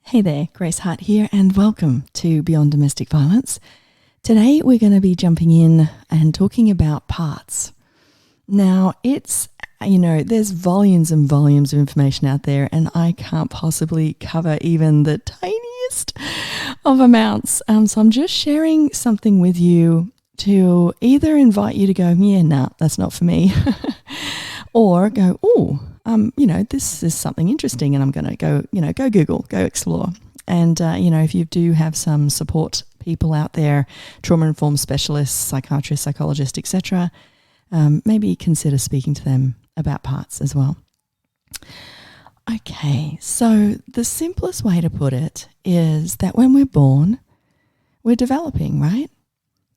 Hey there, Grace Hart here, and welcome to Beyond Domestic Violence. Today we're going to be jumping in and talking about parts. Now, there's volumes and volumes of information out there, and I can't possibly cover even the tiniest of amounts. So I'm just sharing something with you to either invite you to go, yeah, nah, that's not for me, or go, this is something interesting, and I'm going to go Google, go explore. And, if you do have some support people out there, trauma-informed specialists, psychiatrists, psychologists, etc., maybe consider speaking to them about parts as well. Okay, so the simplest way to put it is that when we're born, we're developing, right?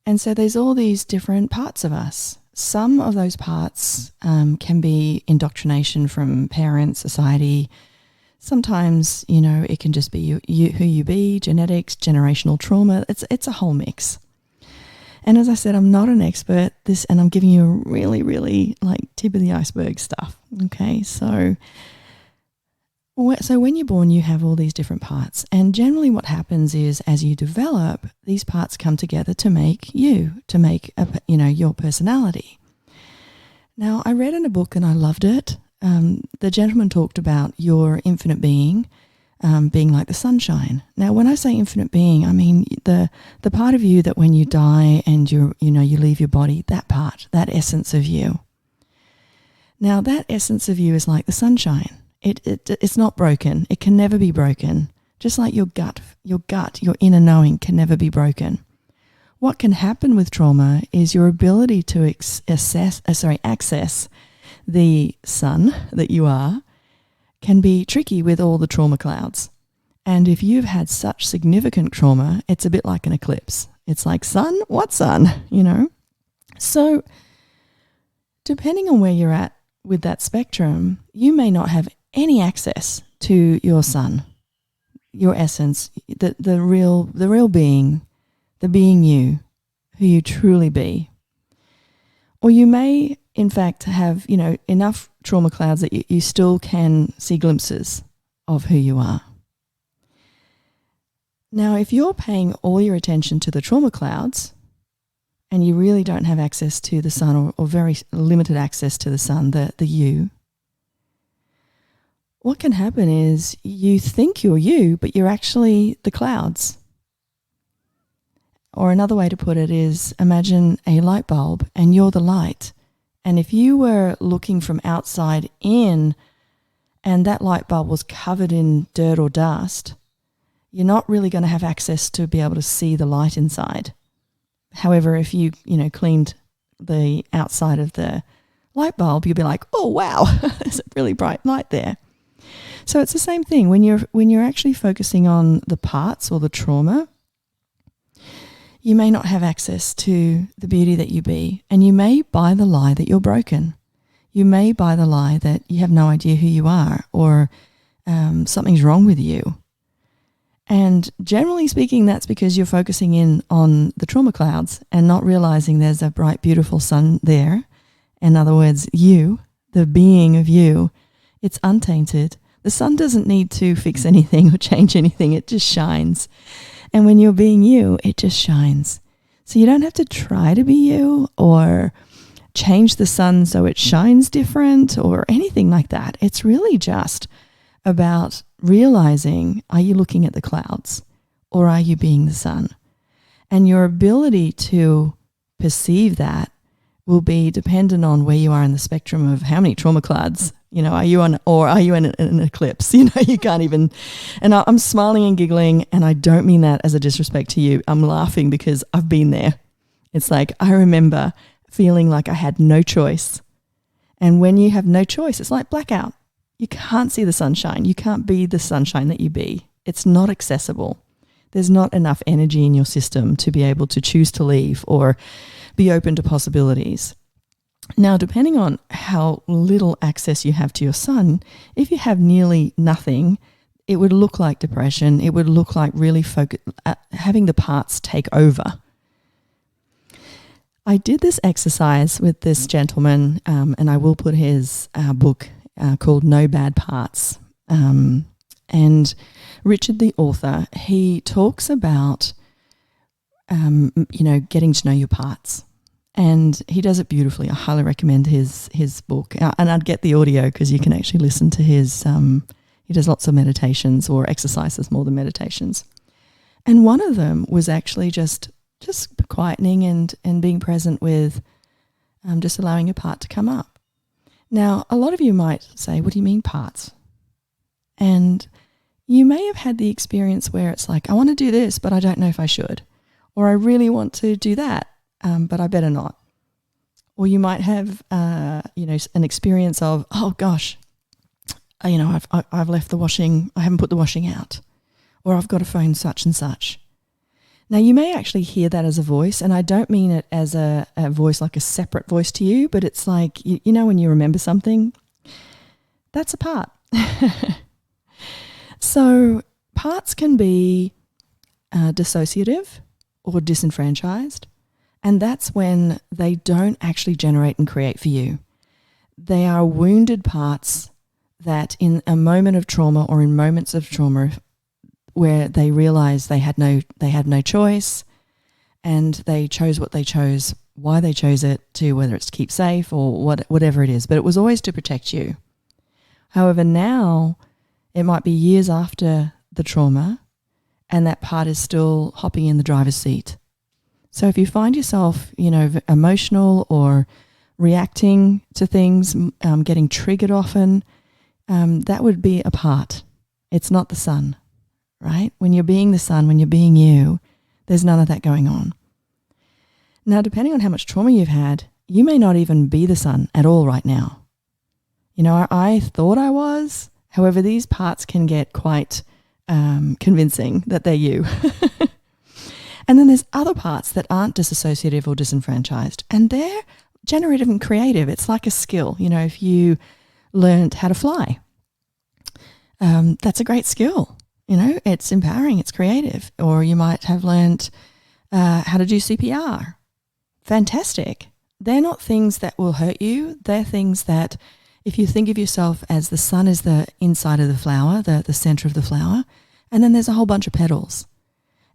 And so there's all these different parts of us. Some of those parts can be indoctrination from parents, society. Sometimes, it can just be who you be, genetics, generational trauma. It's a whole mix. And as I said, I'm not an expert, and I'm giving you a really, really tip of the iceberg stuff. Okay, so when you're born, you have all these different parts. And generally what happens is as you develop, these parts come together to make you, to make your personality. Now, I read in a book and I loved it. The gentleman talked about your infinite being being like the sunshine. Now, when I say infinite being, I mean the part of you that when you die and you leave your body, that part, that essence of you. Now, that essence of you is like the sunshine. It's not broken. It can never be broken. Just like your gut, your inner knowing can never be broken. What can happen with trauma is your ability to access the sun that you are can be tricky with all the trauma clouds. And if you've had such significant trauma, it's a bit like an eclipse. It's like, sun? What sun? So depending on where you're at with that spectrum, you may not have any access to your sun, your essence, the real being, the being you, who you truly be. Or you may, in fact, have, enough trauma clouds that you still can see glimpses of who you are. Now, if you're paying all your attention to the trauma clouds and you really don't have access to the sun or very limited access to the sun, the you, what can happen is you think you're you, but you're actually the clouds. Or another way to put it is imagine a light bulb and you're the light. And if you were looking from outside in and that light bulb was covered in dirt or dust, you're not really going to have access to be able to see the light inside. However, if you cleaned the outside of the light bulb, you'll be like, oh, wow, there's a really bright light there. So it's the same thing when you're actually focusing on the parts or the trauma. You may not have access to the beauty that you be, and you may buy the lie that you're broken. You may buy the lie that you have no idea who you are, or something's wrong with you. And generally speaking, that's because you're focusing in on the trauma clouds and not realizing there's a bright, beautiful sun there. In other words, you, the being of you, it's untainted. The sun doesn't need to fix anything or change anything. It just shines. And when you're being you, it just shines. So you don't have to try to be you or change the sun so it shines different or anything like that. It's really just about realizing, are you looking at the clouds or are you being the sun? And your ability to perceive that will be dependent on where you are in the spectrum of how many trauma clouds. Are you in an eclipse? You can't even, and I'm smiling and giggling, and I don't mean that as a disrespect to you. I'm laughing because I've been there. It's like, I remember feeling like I had no choice. And when you have no choice, it's like blackout. You can't see the sunshine. You can't be the sunshine that you be. It's not accessible. There's not enough energy in your system to be able to choose to leave or be open to possibilities. Now, depending on how little access you have to your sun, if you have nearly nothing, it would look like depression. It would look like really having the parts take over. I did this exercise with this gentleman, and I will put his book called No Bad Parts. And Richard, the author, he talks about, getting to know your parts. And he does it beautifully. I highly recommend his book. And I'd get the audio because you can actually listen to his, he does lots of meditations or exercises more than meditations. And one of them was actually just quietening and being present with just allowing a part to come up. Now, a lot of you might say, what do you mean parts? And you may have had the experience where it's like, I want to do this, but I don't know if I should. Or I really want to do that, but I better not. Or you might have, an experience of, oh gosh, I've left the washing, I haven't put the washing out. Or I've got to phone such and such. Now, you may actually hear that as a voice, and I don't mean it as a voice like a separate voice to you, but it's like, when you remember something, that's a part. So parts can be dissociative or disenfranchised, and that's when they don't actually generate and create for you. They are wounded parts that in a moment of trauma or in moments of trauma where they realize they had no choice and they chose what they chose, why they chose it, to whether it's to keep safe or whatever it is, but it was always to protect you. However, now it might be years after the trauma and that part is still hopping in the driver's seat. So if you find yourself, emotional or reacting to things, getting triggered often, that would be a part. It's not the sun, right? When you're being the sun, when you're being you, there's none of that going on. Now, depending on how much trauma you've had, you may not even be the sun at all right now. I thought I was. However, these parts can get quite convincing that they're you. And then there's other parts that aren't disassociative or disenfranchised, and they're generative and creative. It's like a skill. If you learned how to fly, that's a great skill. It's empowering, it's creative. Or you might have learned how to do CPR. Fantastic. They're not things that will hurt you. They're things that, if you think of yourself as the sun is the inside of the flower, the center of the flower, and then there's a whole bunch of petals.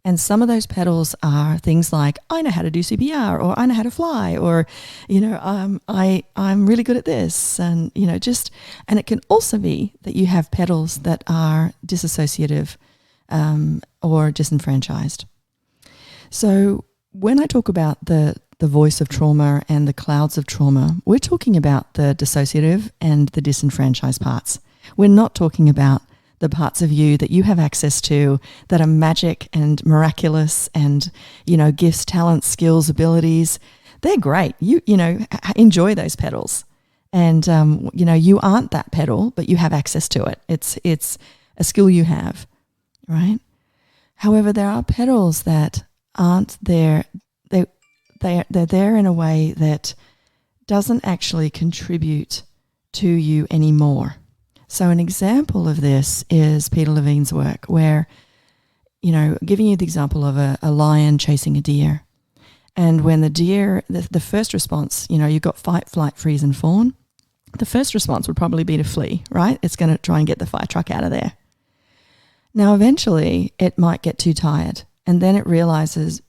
And some of those petals are things like, I know how to do CPR, or I know how to fly, or, I'm really good at this. And, and it can also be that you have petals that are disassociative or disenfranchised. So when I talk about the voice of trauma and the clouds of trauma, we're talking about the dissociative and the disenfranchised parts. We're not talking about the parts of you that you have access to that are magic and miraculous and, gifts, talents, skills, abilities. They're great. You enjoy those petals. And, you aren't that petal, but you have access to it. It's a skill you have, right? However, there are petals that aren't there. They're there in a way that doesn't actually contribute to you anymore. So an example of this is Peter Levine's work where, giving you the example of a lion chasing a deer. And when the deer, the first response, you've got fight, flight, freeze, and fawn. The first response would probably be to flee, right? It's going to try and get the fire truck out of there. Now, eventually, it might get too tired. And then it realizes,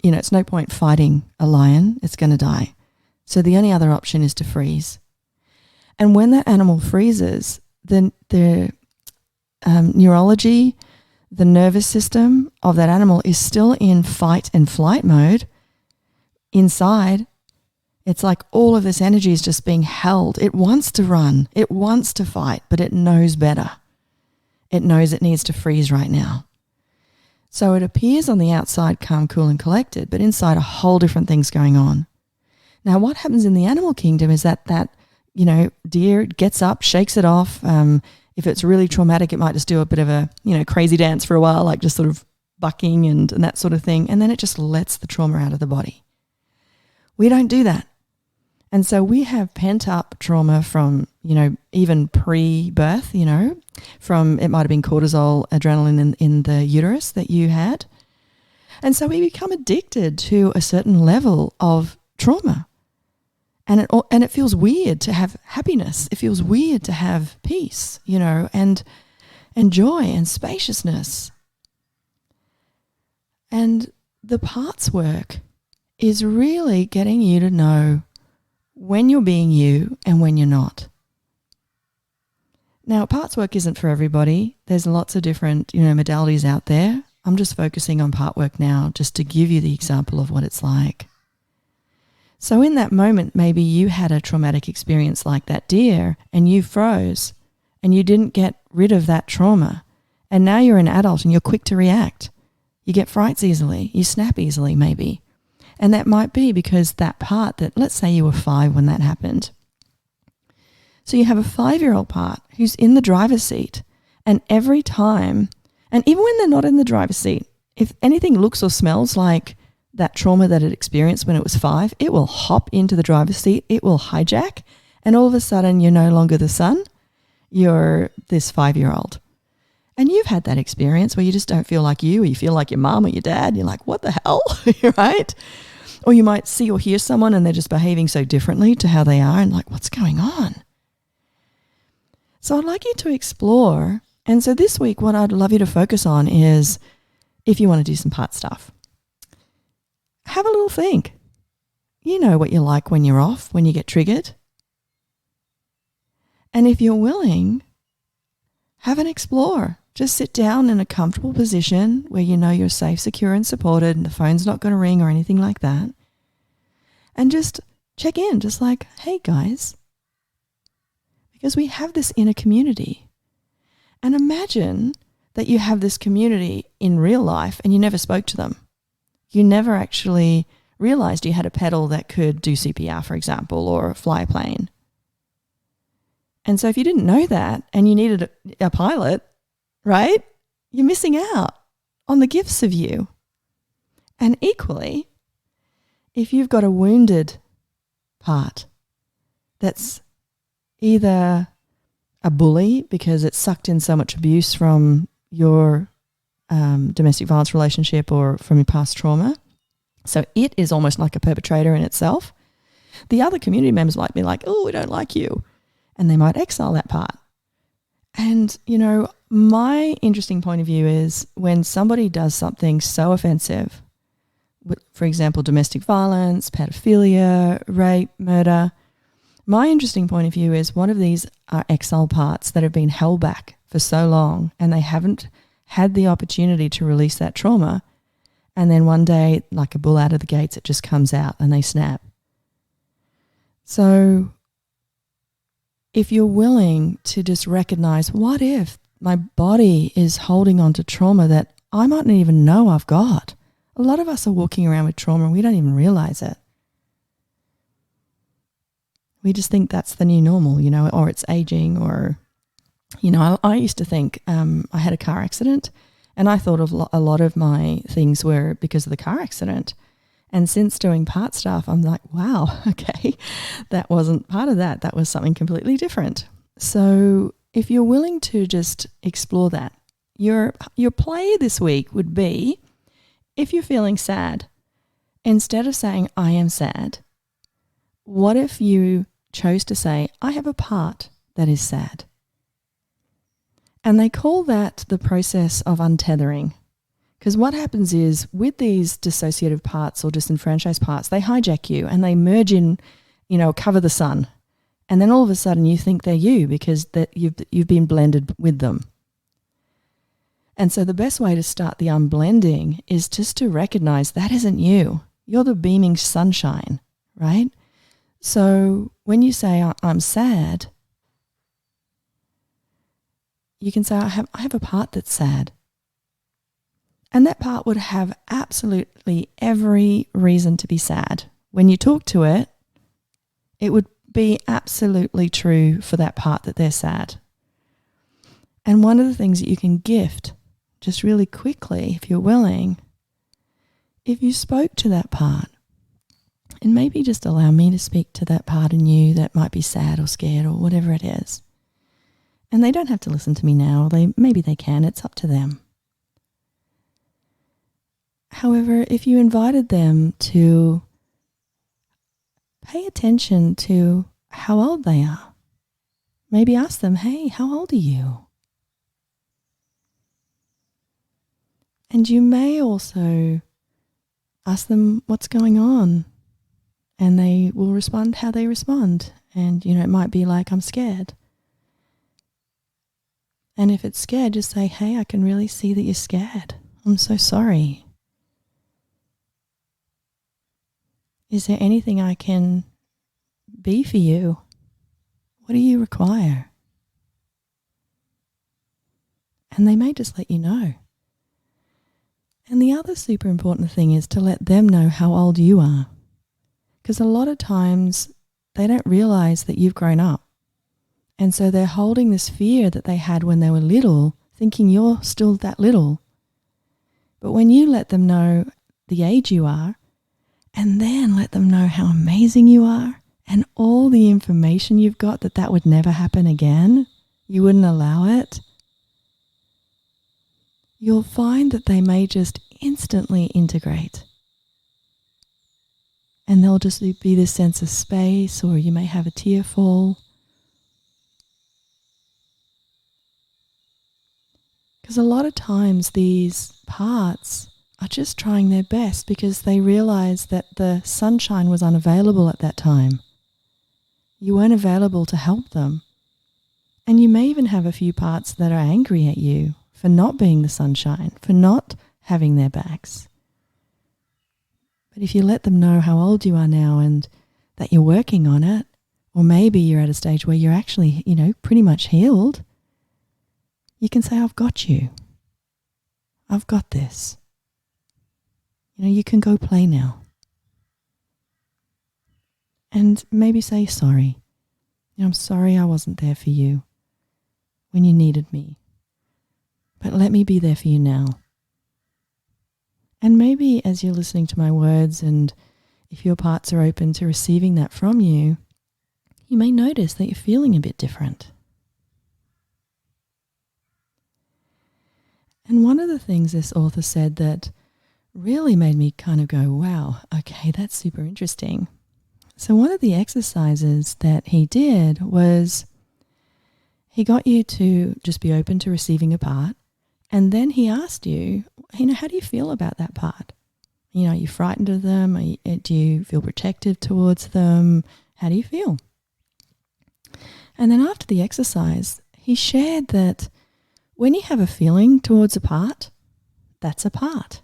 it's no point fighting a lion. It's going to die. So the only other option is to freeze. And when that animal freezes, then the neurology, the nervous system of that animal is still in fight and flight mode. Inside, it's like all of this energy is just being held. It wants to run. It wants to fight, but it knows better. It knows it needs to freeze right now. So it appears on the outside calm, cool, and collected, but inside a whole different thing's going on. Now, what happens in the animal kingdom is that deer gets up, shakes it off. If it's really traumatic, it might just do a bit of a, crazy dance for a while, like just sort of bucking and that sort of thing. And then it just lets the trauma out of the body. We don't do that. And so we have pent up trauma from, even pre-birth, from, it might have been cortisol, adrenaline in the uterus that you had. And so we become addicted to a certain level of trauma. And it feels weird to have happiness. It feels weird to have peace, and and joy and spaciousness. And the parts work is really getting you to know when you're being you and when you're not. Now, parts work isn't for everybody. There's lots of different, modalities out there. I'm just focusing on part work now just to give you the example of what it's like. So in that moment, maybe you had a traumatic experience like that deer and you froze and you didn't get rid of that trauma. And now you're an adult and you're quick to react. You get frights easily. You snap easily maybe. And that might be because that part that, let's say you were 5 when that happened. So you have a 5-year-old part who's in the driver's seat, and every time, and even when they're not in the driver's seat, if anything looks or smells like that trauma that it experienced when it was 5, it will hop into the driver's seat, it will hijack, and all of a sudden you're no longer the son, you're this 5-year-old. And you've had that experience where you just don't feel like you, or you feel like your mom or your dad, you're like, what the hell, right? Or you might see or hear someone and they're just behaving so differently to how they are and like, what's going on? So I'd like you to explore. And so this week, what I'd love you to focus on is, if you want to do some part stuff, have a little think. You know what you're like when you're off, when you get triggered. And if you're willing, have an explore. Just sit down in a comfortable position where you know you're safe, secure, and supported, and the phone's not going to ring or anything like that. And just check in, just like, hey guys, because we have this inner community. And imagine that you have this community in real life and you never spoke to them. You never actually realized you had a pedal that could do CPR, for example, or fly a plane. And so if you didn't know that and you needed a pilot, right, you're missing out on the gifts of you. And equally, if you've got a wounded part that's either a bully because it sucked in so much abuse from your domestic violence relationship or from your past trauma, so it is almost like a perpetrator in itself, the other community members might be like, oh, we don't like you. And they might exile that part. And, my interesting point of view is when somebody does something so offensive, for example, domestic violence, pedophilia, rape, murder, my interesting point of view is one of these are exile parts that have been held back for so long and they haven't had the opportunity to release that trauma. And then one day, like a bull out of the gates, it just comes out and they snap. So if you're willing to just recognize, what if my body is holding on to trauma that I might not even know I've got? A lot of us are walking around with trauma and we don't even realize it. We just think that's the new normal, or it's aging, or, I used to think I had a car accident and I thought of a lot of my things were because of the car accident. And since doing part stuff, I'm like, wow, okay, that wasn't part of that. That was something completely different. So if you're willing to just explore that, your play this week would be, if you're feeling sad, instead of saying, I am sad, what if you chose to say, I have a part that is sad? And they call that the process of untethering. Because what happens is with these dissociative parts or disenfranchised parts, they hijack you and they merge in, cover the sun. And then all of a sudden you think they're you because that you've been blended with them. And so the best way to start the unblending is just to recognize that isn't you. You're the beaming sunshine, right? So when you say, I'm sad, you can say, I have a part that's sad. And that part would have absolutely every reason to be sad. When you talk to it, it would be absolutely true for that part that they're sad. And one of the things that you can gift, just really quickly, if you're willing, if you spoke to that part, and maybe just allow me to speak to that part in you that might be sad or scared or whatever it is. And they don't have to listen to me now, or maybe they can, it's up to them. However, if you invited them to pay attention to how old they are, maybe ask them, hey, how old are you? And you may also ask them what's going on, and they will respond how they respond. And, it might be like, I'm scared. And if it's scared, just say, hey, I can really see that you're scared. I'm so sorry. Is there anything I can be for you? What do you require? And they may just let you know. And the other super important thing is to let them know how old you are. Because a lot of times they don't realize that you've grown up. And so they're holding this fear that they had when they were little, thinking you're still that little. But when you let them know the age you are, and then let them know how amazing you are, and all the information you've got that would never happen again, you wouldn't allow it, you'll find that they may just instantly integrate. And there'll just be this sense of space, or you may have a tear fall. Because a lot of times these parts are just trying their best because they realize that the sunshine was unavailable at that time. You weren't available to help them. And you may even have a few parts that are angry at you for not being the sunshine, for not having their backs. But if you let them know how old you are now and that you're working on it, or maybe you're at a stage where you're actually, pretty much healed, you can say, I've got you. I've got this. You can go play now. And maybe say sorry. I'm sorry I wasn't there for you when you needed me. But let me be there for you now. And maybe as you're listening to my words, and if your parts are open to receiving that from you, you may notice that you're feeling a bit different. And one of the things this author said that really made me kind of go, wow, okay, that's super interesting. So one of the exercises that he did was he got you to just be open to receiving a part, and then he asked you, how do you feel about that part? Are you frightened of them? Do you feel protective towards them? How do you feel? And then after the exercise, he shared that when you have a feeling towards a part, that's a part.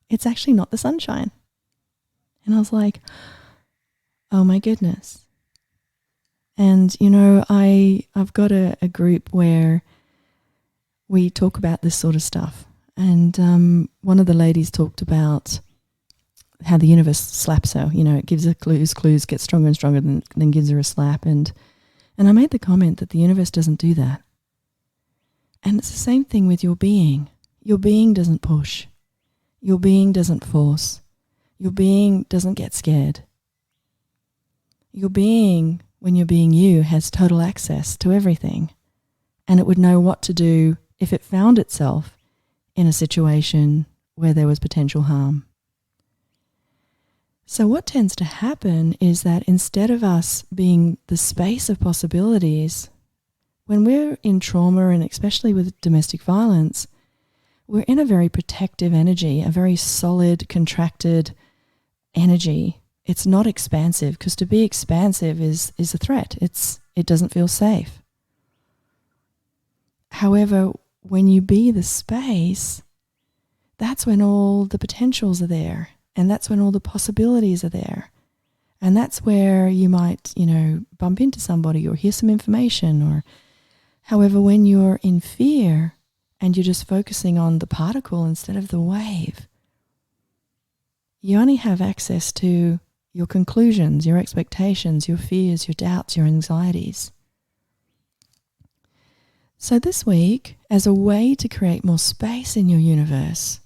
It's actually not the sunshine. And I was like, oh my goodness. And, I've got a group where we talk about this sort of stuff. And one of the ladies talked about how the universe slaps her. It gives her clues get stronger and stronger, then gives her a slap. And I made the comment that the universe doesn't do that. And it's the same thing with your being. Your being doesn't push. Your being doesn't force. Your being doesn't get scared. Your being, when you're being you, has total access to everything. And it would know what to do if it found itself in a situation where there was potential harm. So what tends to happen is that instead of us being the space of possibilities, when we're in trauma, and especially with domestic violence, we're in a very protective energy, a very solid, contracted energy. It's not expansive, because to be expansive is a threat. It doesn't feel safe. However, when you be the space, that's when all the potentials are there, and that's when all the possibilities are there. And that's where you might, bump into somebody or hear some information. Or, however, when you're in fear and you're just focusing on the particle instead of the wave, you only have access to your conclusions, your expectations, your fears, your doubts, your anxieties. So this week, as a way to create more space in your universe,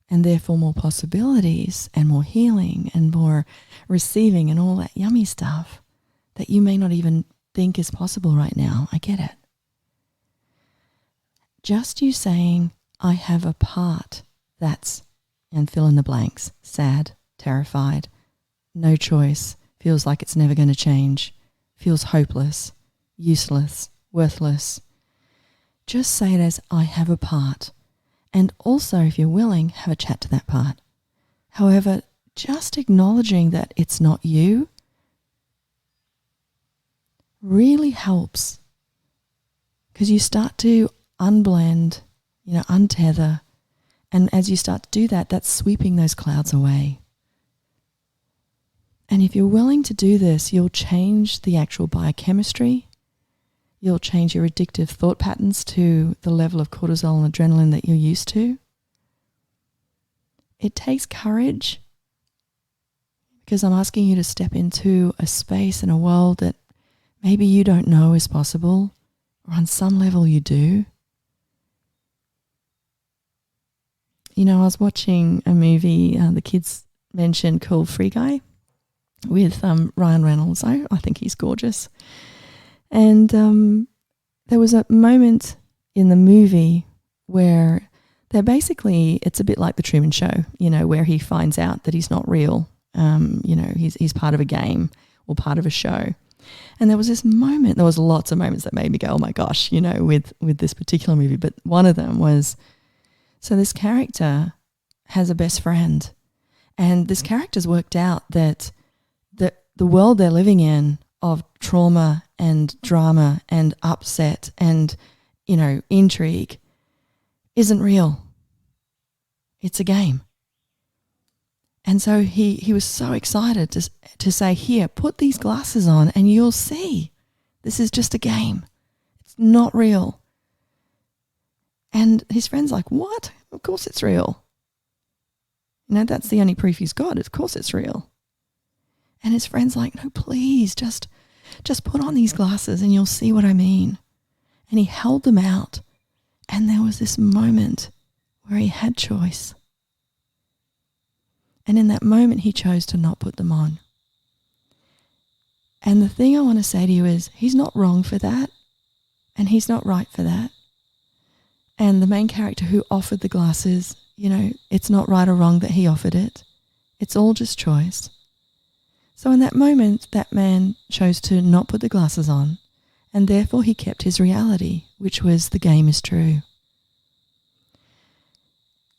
and therefore more possibilities and more healing and more receiving and all that yummy stuff that you may not even think is possible right now, I get it. Just you saying, I have a part that's, and fill in the blanks, sad, terrified, no choice, feels like it's never going to change, feels hopeless, useless, worthless. Just say it as, I have a part. And also, if you're willing, have a chat to that part. However, just acknowledging that it's not you really helps, because you start to unblend, untether. And as you start to do that, that's sweeping those clouds away. And if you're willing to do this, you'll change the actual biochemistry. You'll change your addictive thought patterns to the level of cortisol and adrenaline that you're used to. It takes courage, because I'm asking you to step into a space and a world that maybe you don't know is possible, or on some level you do. I was watching a movie the kids mentioned called Free Guy with Ryan Reynolds. I think he's gorgeous. And there was a moment in the movie where it's a bit like the Truman Show, where he finds out that he's not real. He's part of a game or part of a show. And there was this moment, there was lots of moments that made me go, oh my gosh, with this particular movie. But one of them was, so this character has a best friend, and this character's worked out that the world they're living in of trauma and drama and upset and, intrigue isn't real. It's a game. And so he was so excited to say, here, put these glasses on and you'll see. This is just a game. It's not real. And his friend's like, what? Of course it's real. That's the only proof he's got. Of course it's real. And his friend's like, no, please, just put on these glasses and you'll see what I mean. And he held them out. And there was this moment where he had choice. And in that moment, he chose to not put them on. And the thing I want to say to you is, he's not wrong for that. And he's not right for that. And the main character who offered the glasses, it's not right or wrong that he offered it. It's all just choice. So in that moment, that man chose to not put the glasses on, and therefore he kept his reality, which was the game is true.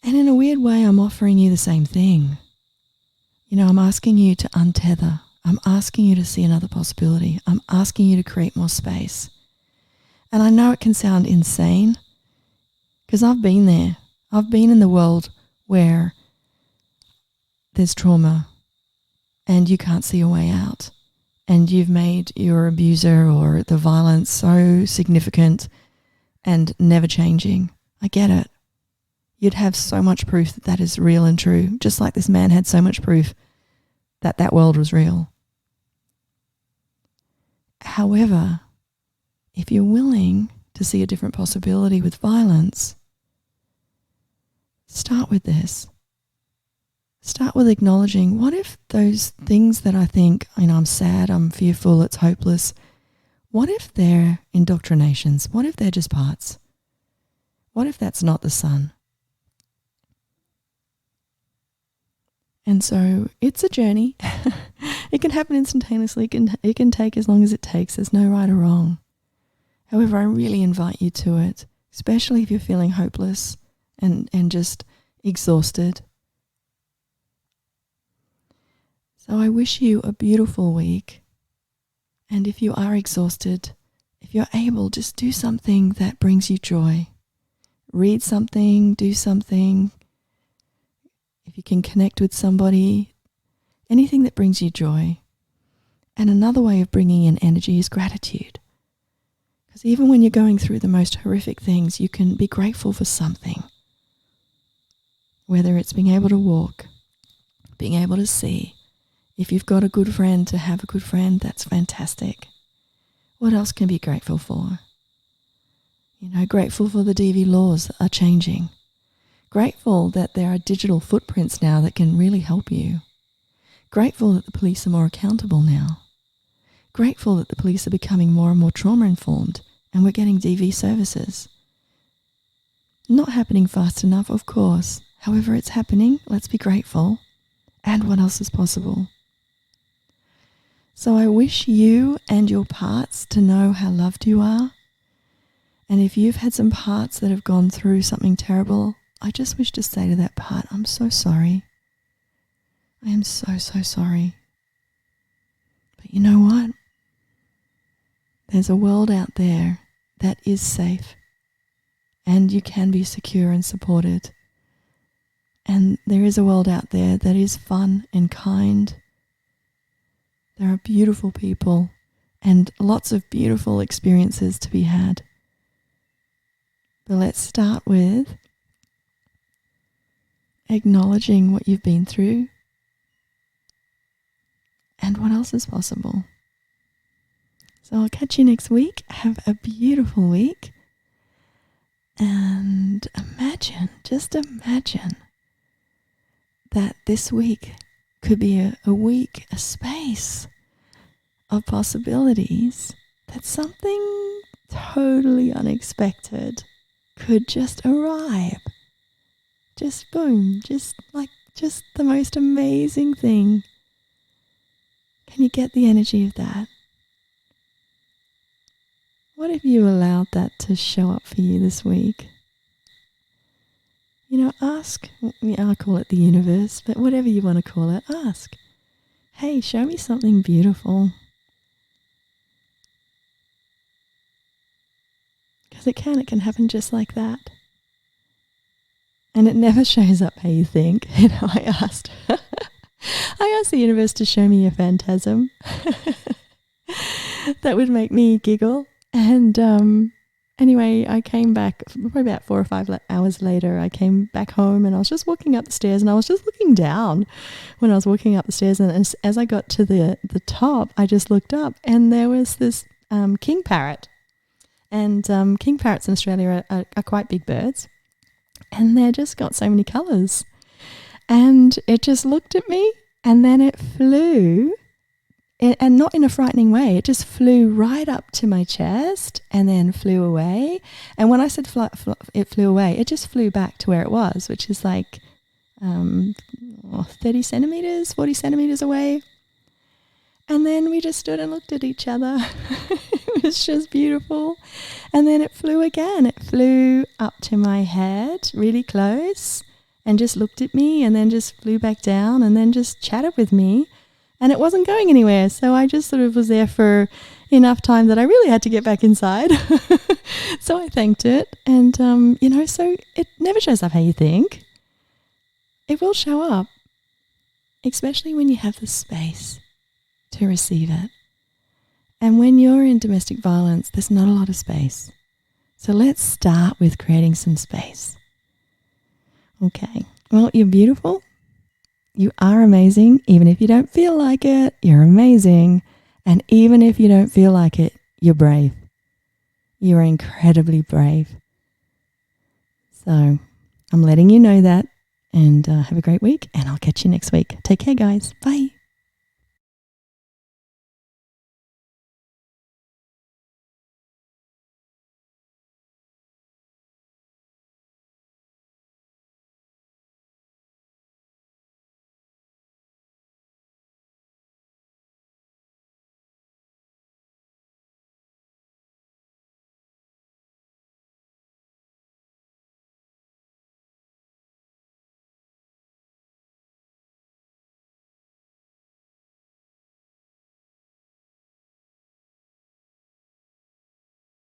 And in a weird way, I'm offering you the same thing. I'm asking you to untether. I'm asking you to see another possibility. I'm asking you to create more space. And I know it can sound insane, because I've been there. I've been in the world where there's trauma and you can't see a way out, and you've made your abuser or the violence so significant and never changing. I get it. You'd have so much proof that that is real and true, just like this man had so much proof that that world was real. However, if you're willing to see a different possibility with violence, start with this. Start with acknowledging, what if those things that I think, I'm sad, I'm fearful, it's hopeless, what if they're indoctrinations? What if they're just parts? What if that's not the sun? And so it's a journey. It can happen instantaneously. It can take as long as it takes. There's no right or wrong. However, I really invite you to it, especially if you're feeling hopeless and just exhausted. So I wish you a beautiful week. And if you are exhausted, if you're able, just do something that brings you joy. Read something, do something. If you can connect with somebody, anything that brings you joy. And another way of bringing in energy is gratitude. Because even when you're going through the most horrific things, you can be grateful for something. Whether it's being able to walk, being able to see. If you've got a good friend, to have a good friend, that's fantastic. What else can you be grateful for? Grateful for the DV laws that are changing. Grateful that there are digital footprints now that can really help you. Grateful that the police are more accountable now. Grateful that the police are becoming more and more trauma-informed and we're getting DV services. Not happening fast enough, of course. However, it's happening. Let's be grateful. And what else is possible? So I wish you and your parts to know how loved you are. And if you've had some parts that have gone through something terrible, I just wish to say to that part, I'm so sorry. I am so, so sorry. But you know what? There's a world out there that is safe, and you can be secure and supported. And there is a world out there that is fun and kind. There are beautiful people and lots of beautiful experiences to be had. But let's start with acknowledging what you've been through and what else is possible. So I'll catch you next week. Have a beautiful week. And just imagine that this week could be a week, a space of possibilities, that something totally unexpected could just arrive. Just boom, just the most amazing thing. Can you get the energy of that? What if you allowed that to show up for you this week? Ask, I call it the universe, but whatever you want to call it, ask. Hey, show me something beautiful. Because it can happen just like that. And it never shows up how you think. I asked the universe to show me a phantasm that would make me giggle. And anyway, I came back probably about 4 or 5 hours later. I came back home and I was just walking up the stairs, and I was just looking down when I was walking up the stairs. And as I got to the top, I just looked up, and there was this king parrot. And king parrots in Australia are quite big birds, and they've just got so many colours. And it just looked at me, and then it flew. And not in a frightening way. It just flew right up to my chest and then flew away. And when I said it flew away, it just flew back to where it was, which is like 30 centimetres, 40 centimetres away. And then we just stood and looked at each other. It was just beautiful. And then it flew again. It flew up to my head really close and just looked at me, and then just flew back down, and then just chatted with me. And it wasn't going anywhere. So I just sort of was there for enough time that I really had to get back inside. So I thanked it. And, so it never shows up how you think. It will show up, especially when you have the space to receive it. And when you're in domestic violence, there's not a lot of space. So let's start with creating some space. Okay. Well, you're beautiful. You are amazing. Even if you don't feel like it, you're amazing. And even if you don't feel like it, you're brave. You're incredibly brave. So I'm letting you know that. And have a great week. And I'll catch you next week. Take care, guys. Bye.